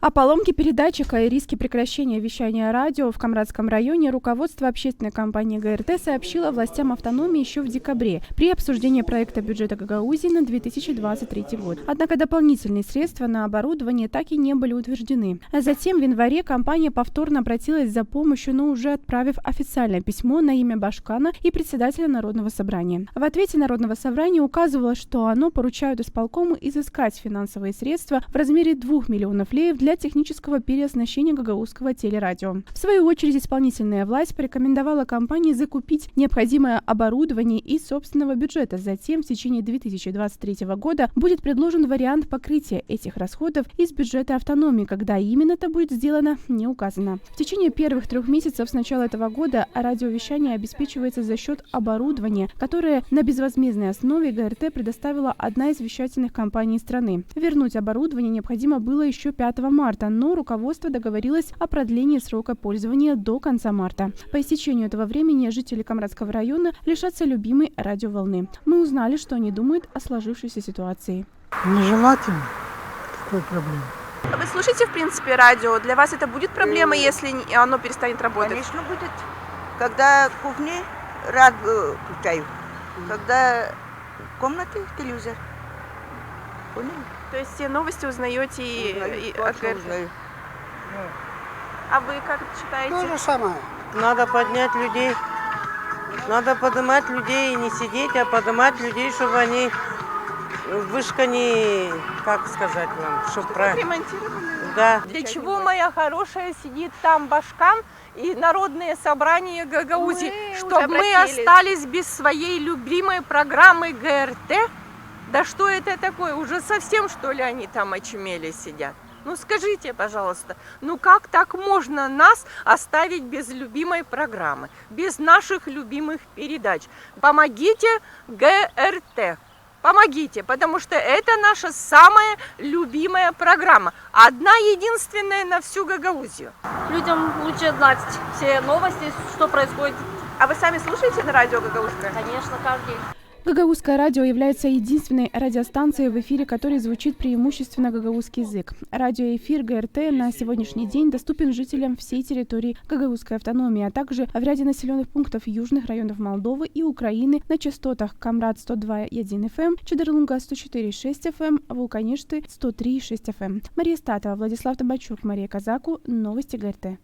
О поломке передатчика и риске прекращения вещания радио в Камрадском районе руководство общественной компании ГРТ сообщило властям автономии еще в декабре при обсуждении проекта бюджета Гагаузии на 2023 год. Однако дополнительные средства на оборудование так и не были утверждены. Затем в январе компания повторно обратилась за помощью, но уже отправив официальное письмо на имя Башкана и председателя Народного собрания. В ответе Народного собрания указывалось, что оно поручает исполкому изыскать финансовые средства в размере 2 миллионов леев для технического переоснащения гагаузского телерадио. В свою очередь, исполнительная власть порекомендовала компании закупить необходимое оборудование из собственного бюджета. Затем в течение 2023 года будет предложен вариант покрытия этих расходов из бюджета автономии. Когда именно это будет сделано, не указано. В течение первых 3 месяцев с начала этого года радиовещание обеспечивается за счет оборудования, которое на безвозмездной основе ГРТ предоставила одна из вещательных компаний страны. Вернуть оборудование необходимо было еще 5 марта, но руководство договорилось о продлении срока пользования до конца марта. По истечению этого времени жители Камрадского района лишатся любимой радиоволны. Мы узнали, что они думают о сложившейся ситуации. Нежелательно. Какой проблемы? Вы слушаете, в принципе, радио? Для вас это будет проблема, если оно перестанет работать? Конечно, будет. Когда в кухне радио включаю, когда в комнате телевизор. Поняли? То есть все новости узнаете и от ГРТ? Узнаю. А вы как считаете? То же самое. Надо поднять людей, надо поднимать людей, не сидеть, а поднимать людей, чтобы они вышка не, как сказать вам, чтобы правильно. Ремонтировали? Да. Для чего, моя хорошая, сидит там Башкан и народные собрания Гагаузии? Чтобы мы остались без своей любимой программы ГРТ? Да что это такое? Уже совсем, что ли, они там очумели сидят? Ну скажите, пожалуйста, ну как так можно нас оставить без любимой программы, без наших любимых передач? Помогите ГРТ, помогите, потому что это наша самая любимая программа, одна единственная на всю Гагаузию. Людям лучше знать все новости, что происходит. А вы сами слушаете на радио Гагаузское? Конечно, каждый день. Гагаузское радио является единственной радиостанцией, в эфире которой звучит преимущественно гагаузский язык. Радиоэфир ГРТ на сегодняшний день доступен жителям всей территории Гагаузской автономии, а также в ряде населенных пунктов южных районов Молдовы и Украины на частотах Камрад 102,1 FM, Чедерлунга 104,6 FM, Вулканишты 103,6 FM. Мария Статова, Владислав Табачук, Мария Казаку. Новости ГРТ.